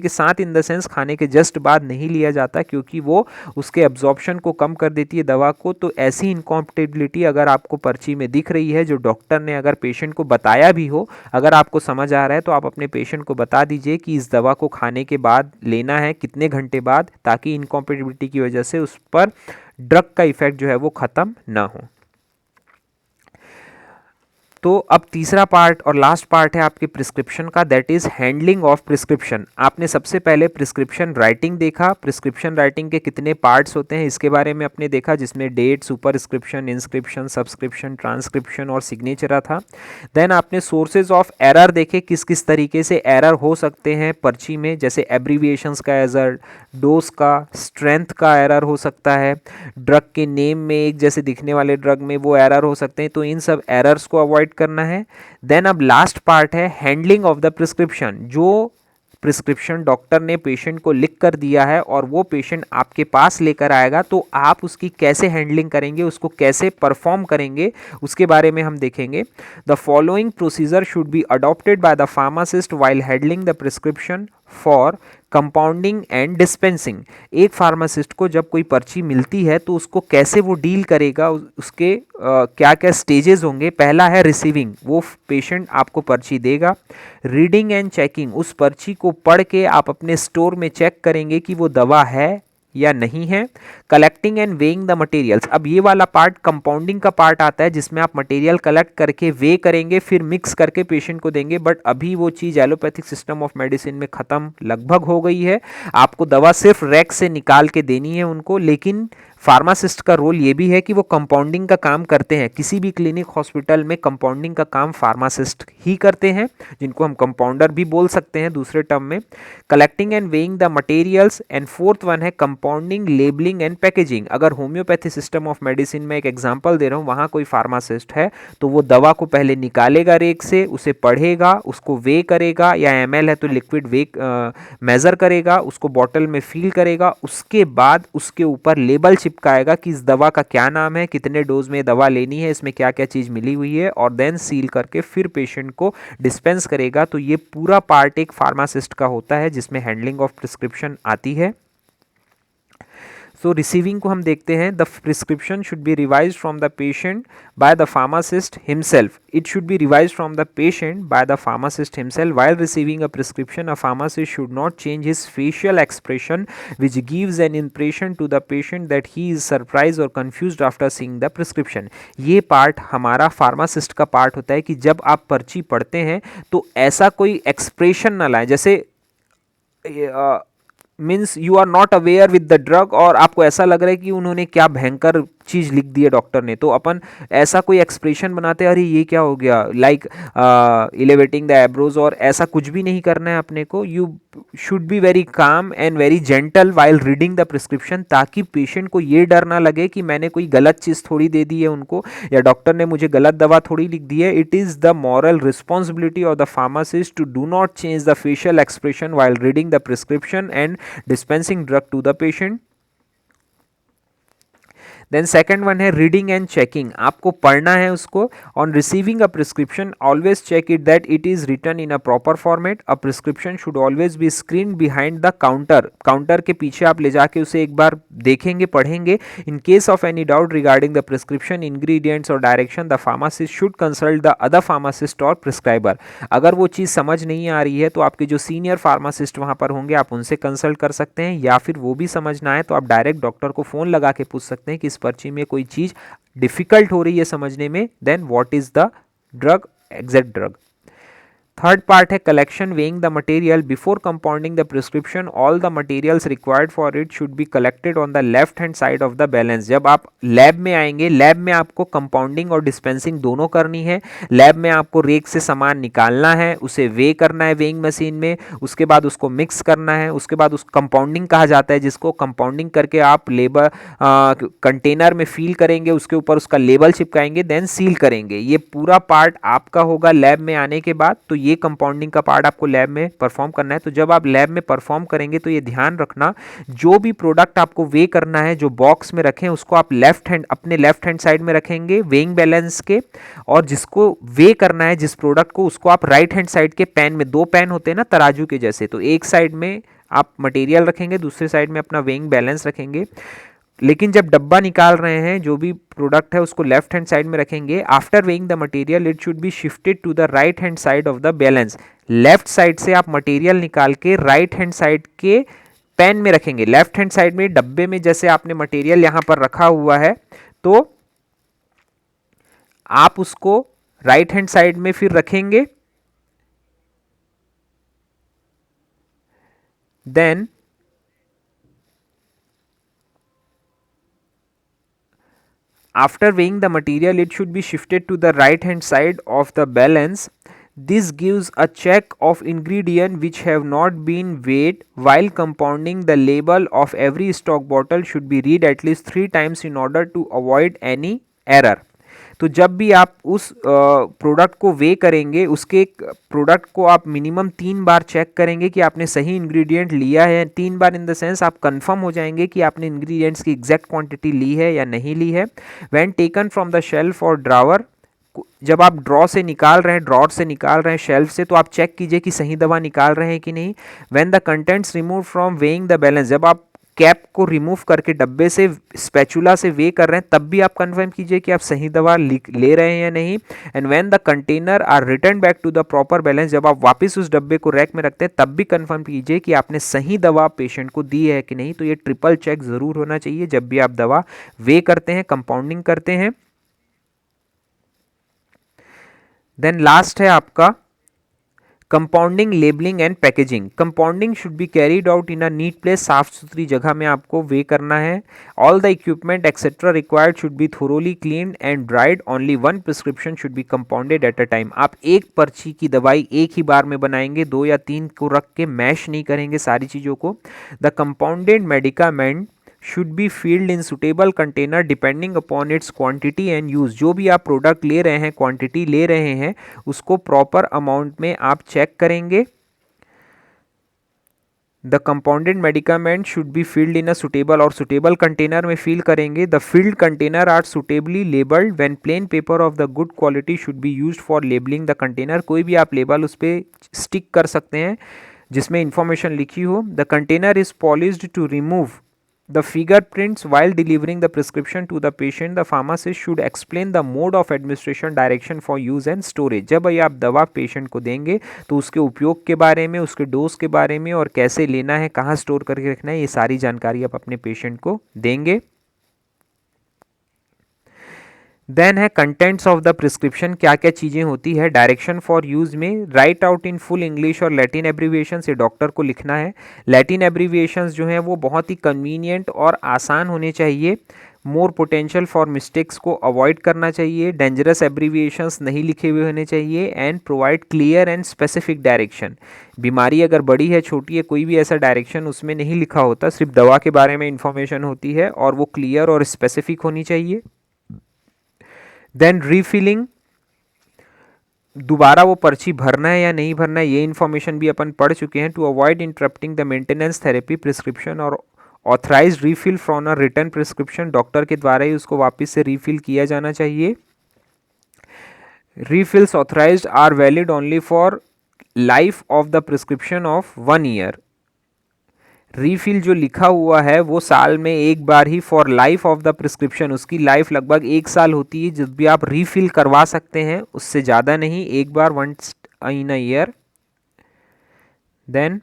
साथ इन द सेंस खाने के जस्ट बाद नहीं लिया जाता, क्योंकि वो उसके एब्जॉर्प्शन को कम कर देती है दवा को। तो ऐसी इनकॉम्पेटिबिलिटी अगर आपको पर्ची में दिख रही है, जो डॉक्टर ने अगर पेशेंट को बताया भी हो, अगर आपको समझ आ रहा है तो आप अपने पेशेंट को बता दीजिए कि इस दवा को खाने के बाद लेना है, कितने घंटे बाद, ताकि इनकॉम्पेटिबिलिटी की वजह से उस पर ड्रग का इफेक्ट जो है वो ख़त्म ना हो। तो अब तीसरा पार्ट और लास्ट पार्ट है आपके प्रिस्क्रिप्शन का, that is handling of prescription. आपने सबसे पहले प्रिस्क्रिप्शन राइटिंग देखा, प्रिस्क्रिप्शन राइटिंग के कितने पार्ट्स होते हैं इसके बारे में आपने देखा, जिसमें date, superscription, inscription, subscription, transcription और सिग्नेचर था। देन आपने सोर्सेज ऑफ एरर देखे, किस किस तरीके से एरर हो सकते हैं पर्ची में, जैसे एब्रीविएशंस का एरर, डोज का, स्ट्रेंथ का एरर हो सकता है, ड्रग के नेम में एक जैसे दिखने वाले ड्रग में वो एरर हो सकते हैं। तो इन सब एरर्स को अवॉइड करना है। देन अब लास्ट पार्ट है हैंडलिंग ऑफ द प्रिस्क्रिप्शन। जो प्रिस्क्रिप्शन डॉक्टर ने पेशेंट को लिख कर दिया है और वो पेशेंट आपके पास लेकर आएगा, तो आप उसकी कैसे हैंडलिंग करेंगे, उसको कैसे परफॉर्म करेंगे, उसके बारे में हम देखेंगे। The following procedure should be adopted by the pharmacist while handling the prescription for compounding and dispensing. एक फार्मासिस्ट को जब कोई पर्ची मिलती है तो उसको कैसे वो डील करेगा, उसके क्या क्या स्टेजेस होंगे। पहला है रिसीविंग, वो पेशेंट आपको पर्ची देगा। रीडिंग एंड चेकिंग, उस पर्ची को पढ़ के आप अपने स्टोर में चेक करेंगे कि वो दवा है या नहीं है। Collecting and weighing the materials, अब ये वाला पार्ट कंपाउंडिंग का पार्ट आता है जिसमें आप मटेरियल कलेक्ट करके वे करेंगे, फिर मिक्स करके पेशेंट को देंगे। बट अभी वो चीज़ एलोपैथिक सिस्टम ऑफ मेडिसिन में ख़त्म लगभग हो गई है। आपको दवा सिर्फ रैक से निकाल के देनी है उनको, लेकिन फार्मासिस्ट का रोल ये भी है कि वो कंपाउंडिंग का काम करते हैं। किसी भी क्लिनिक हॉस्पिटल में कंपाउंडिंग का काम फार्मासिस्ट ही करते हैं, जिनको हम कंपाउंडर भी बोल सकते हैं दूसरे टर्म में। Collecting and weighing the materials, and fourth one है कंपाउंडिंग, लेबलिंग एंड पैकेजिंग। अगर होम्योपैथी सिस्टम ऑफ मेडिसिन में एक एग्जांपल दे रहा हूँ, वहाँ कोई फार्मासिस्ट है तो वो दवा को पहले निकालेगा रेक से, उसे पढ़ेगा, उसको वे करेगा, या एमएल है तो लिक्विड वे मेज़र करेगा, उसको बॉटल में फिल करेगा, उसके बाद उसके ऊपर लेबल चिपकाएगा कि इस दवा का क्या नाम है, कितने डोज में दवा लेनी है, इसमें क्या क्या चीज़ मिली हुई है, और देन सील करके फिर पेशेंट को डिस्पेंस करेगा। तो ये पूरा पार्ट एक फार्मासिस्ट का होता है जिसमें हैंडलिंग ऑफ प्रिस्क्रिप्शन आती है। सो रिसीविंग को हम देखते हैं। The prescription should B revised from the patient bye the pharmacist himself. It should B revised from the patient bye the pharmacist himself. While receiving a prescription, a pharmacist should not change his facial expression, which gives an impression to the patient that he is surprised or confused after seeing the prescription. ये part हमारा pharmacist का part होता है कि जब आप पर्ची पढ़ते हैं तो ऐसा कोई एक्सप्रेशन ना लाए, जैसे means you are not aware with the drug, और आपको ऐसा लग रहा है कि उन्होंने क्या भयंकर चीज़ लिख दी है डॉक्टर ने, तो अपन ऐसा कोई एक्सप्रेशन बनाते हैं, अरे ये क्या हो गया, लाइक इलेवेटिंग द एब्रोज, और ऐसा कुछ भी नहीं करना है अपने को। You should be very calm and very gentle while reading the prescription, ताकि पेशेंट को ये डर ना लगे कि मैंने कोई गलत चीज़ थोड़ी दे दी है उनको, या डॉक्टर ने मुझे गलत दवा थोड़ी लिख दी है। It is the moral responsibility of the pharmacist to do not change the facial expression while reading the prescription and dispensing drug to the patient. Then second one है रीडिंग एंड चेकिंग, आपको पढ़ना है उसको। On receiving a prescription always check it that it is written in a proper format. A prescription should always be screen behind the counter, counter के पीछे आप ले जाके उसे एक बार देखेंगे, पढ़ेंगे। In case of any doubt regarding the prescription, ingredients और direction, the pharmacist should consult the other pharmacist और प्रिस्क्राइबर। अगर वो चीज़ समझ नहीं आ रही है तो आपके जो सीनियर फार्मासिस्ट वहाँ पर होंगे आप उनसे कंसल्ट कर सकते हैं, या फिर वो भी समझना है तो आप डायरेक्ट डॉक्टर को फ़ोन लगा के पूछ सकते हैं कि इस पर्ची में कोई चीज डिफिकल्ट हो रही है समझने में, then what is the drug, exact drug. Third part है collection, weighing the material before compounding the prescription. All the materials required for it should be collected on the left hand side of the balance. जब आप lab में आएंगे, lab में आपको compounding और dispensing दोनों करनी है। लैब में आपको रेक से सामान निकालना है, उसे वे करना है वेइंग मशीन में, उसके बाद उसको मिक्स करना है, उसके बाद उस कंपाउंडिंग कहा जाता है, जिसको कंपाउंडिंग करके आप लेबर कंटेनर में फील करेंगे, उसके ऊपर उसका लेबल चिपकाएंगे, देन सील करेंगे। ये पूरा पार्ट आपका होगा लैब में आने के बाद। तो ये कंपाउंडिंग का पार्ट आपको लैब में परफॉर्म करना है। तो जब आप लैब में परफॉर्म करेंगे तो ये ध्यान रखना, जो भी प्रोडक्ट आपको वे करना है, जो बॉक्स में रखें उसको आप लेफ्ट हैंड, अपने लेफ्ट हैंड साइड में रखेंगे वेइंग बैलेंस के, और जिसको वे करना है जिस प्रोडक्ट को, उसको आप राइट हैंड साइड के पैन में, दो पैन होते हैं ना तराजू के जैसे, तो एक साइड में आप मटेरियल रखेंगे, दूसरे साइड में अपना वेइंग बैलेंस रखेंगे। लेकिन जब डब्बा निकाल रहे हैं, जो भी प्रोडक्ट है उसको लेफ्ट हैंड साइड में रखेंगे। After weighing the material it should be shifted to the right hand side of the balance. Left side से आप मटेरियल निकाल के राइट हैंड साइड के पैन में रखेंगे। लेफ्ट हैंड साइड में डब्बे में जैसे आपने मटेरियल यहां पर रखा हुआ है, तो आप उसको राइट हैंड साइड में फिर रखेंगे। Then after weighing the material it should be shifted to the right hand side of the balance. This gives a check of ingredient which have not been weighed. While compounding, the label of every stock bottle should be read at least 3 times in order to avoid any error. तो जब भी आप उस product को वे करेंगे, उसके product को आप मिनिमम 3 बार चेक करेंगे कि आपने सही इंग्रेडिएंट लिया है। 3 बार इन द सेंस आप कंफर्म हो जाएंगे कि आपने इंग्रेडिएंट्स की एग्जैक्ट क्वांटिटी ली है या नहीं ली है। When taken from the shelf और ड्रावर, जब आप ड्रॉ से निकाल रहे हैं, ड्रॉर से निकाल रहे हैं, शेल्फ से, तो आप चेक कीजिए कि सही दवा निकाल रहे हैं कि नहीं। When the contents remove from weighing the balance, जब आप कैप को रिमूव करके डब्बे से स्पैचुला से वे कर रहे हैं, तब भी आप कंफर्म कीजिए कि आप सही दवा ले रहे हैं या नहीं। And when the container are return back to the proper balance, जब आप वापस उस डब्बे को रैक में रखते हैं, तब भी कंफर्म कीजिए कि आपने सही दवा पेशेंट को दी है कि नहीं। तो ये ट्रिपल चेक जरूर होना चाहिए जब भी आप दवा वे करते हैं, कंपाउंडिंग करते हैं। देन लास्ट है आपका compounding, labelling and packaging. Compounding should be carried out in a neat place, साफ सुथरी जगह में आपको वे करना है। All the equipment etcetera required should be thoroughly cleaned and dried. Only one prescription should be compounded at a time. आप एक पर्ची की दवाई एक ही बार में बनाएंगे, 2 या 3 को रख के मैश नहीं करेंगे सारी चीज़ों को। The compounded medicament should be filled in suitable container depending upon its quantity and use. जो भी आप प्रोडक्ट ले रहे हैं, क्वांटिटी ले रहे हैं, उसको प्रॉपर अमाउंट में आप चेक करेंगे। The compounded medicament should be filled in a suitable, और सुटेबल कंटेनर में फील करेंगे। The filled container are suitably labelled when plain paper of the good quality should be used for labelling the container. कोई भी आप label उस पर stick कर सकते हैं जिसमें इंफॉर्मेशन लिखी हो। The container is polished to remove the fingerprints. While delivering the prescription to the patient, the pharmacist should explain the mode of administration, direction for use and storage. जब ये आप दवा पेशेंट को देंगे तो उसके उपयोग के बारे में, उसके डोज के बारे में, और कैसे लेना है, कहाँ स्टोर करके रखना है, ये सारी जानकारी आप अपने पेशेंट को देंगे। देन है कंटेंट्स ऑफ द प्रिस्क्रिप्शन, क्या क्या चीज़ें होती है। डायरेक्शन फॉर यूज में right out in full English और लैटिन एब्रीविएशन से डॉक्टर को लिखना है। लैटिन एब्रीविएशंस जो हैं वो बहुत ही कन्वीनियंट और आसान होने चाहिए। मोर पोटेंशियल फॉर मिस्टेक्स को अवॉइड करना चाहिए। डेंजरस एब्रीविएशंस नहीं लिखे हुए होने चाहिए। And provide clear and specific direction. बीमारी अगर बड़ी है, छोटी है, कोई भी ऐसा डायरेक्शन उसमें नहीं लिखा होता, सिर्फ दवा के बारे में इंफॉर्मेशन होती है, और वो क्लियर और स्पेसिफिक होनी चाहिए। देन रीफिलिंग, दोबारा वो पर्ची भरना है या नहीं भरना है, ये इन्फॉर्मेशन भी अपन पढ़ चुके हैं। To avoid interrupting the maintenance therapy prescription और authorise refill from a written prescription, doctor के द्वारा ही उसको वापस से रीफिल किया जाना चाहिए। refills authorized are valid only for life of the prescription of 1 year। Refill जो लिखा हुआ है वो साल में एक बार ही, for life of the prescription, उसकी लाइफ लगभग 1 साल होती है। जब भी आप रीफिल करवा सकते हैं, उससे ज़्यादा नहीं, एक बार, once in a year. Then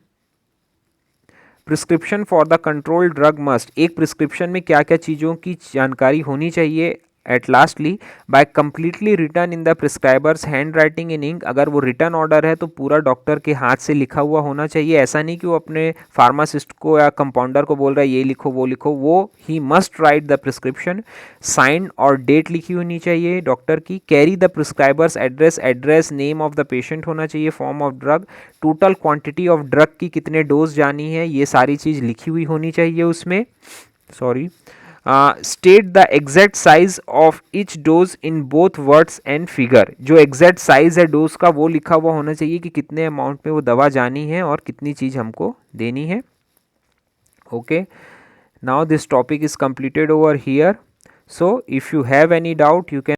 prescription for the control drug must, एक प्रिस्क्रिप्शन में क्या क्या चीज़ों की जानकारी होनी चाहिए। At lastly by completely written in the prescriber's handwriting in ink, अगर वो रिटर्न ऑर्डर है तो पूरा डॉक्टर के हाथ से लिखा हुआ होना चाहिए। ऐसा नहीं कि वो अपने फार्मासिस्ट को या कंपाउंडर को बोल रहा है ये लिखो वो लिखो, वो ही must write the prescription. Sign और डेट लिखी होनी चाहिए डॉक्टर की। Carry the prescriber's address, address name of the patient होना चाहिए। Form of drug, total quantity of drug की कितने डोज जानी है, ये सारी चीज़ लिखी हुई होनी चाहिए उसमें। Sorry, state the exact size of each dose in both words and figure, जो एग्जैक्ट साइज है डोज का वो लिखा हुआ होना चाहिए कि कितने अमाउंट में वो दवा जानी है और कितनी चीज़ हमको देनी है। Okay, now this topic is completed over here. So if you have any doubt you can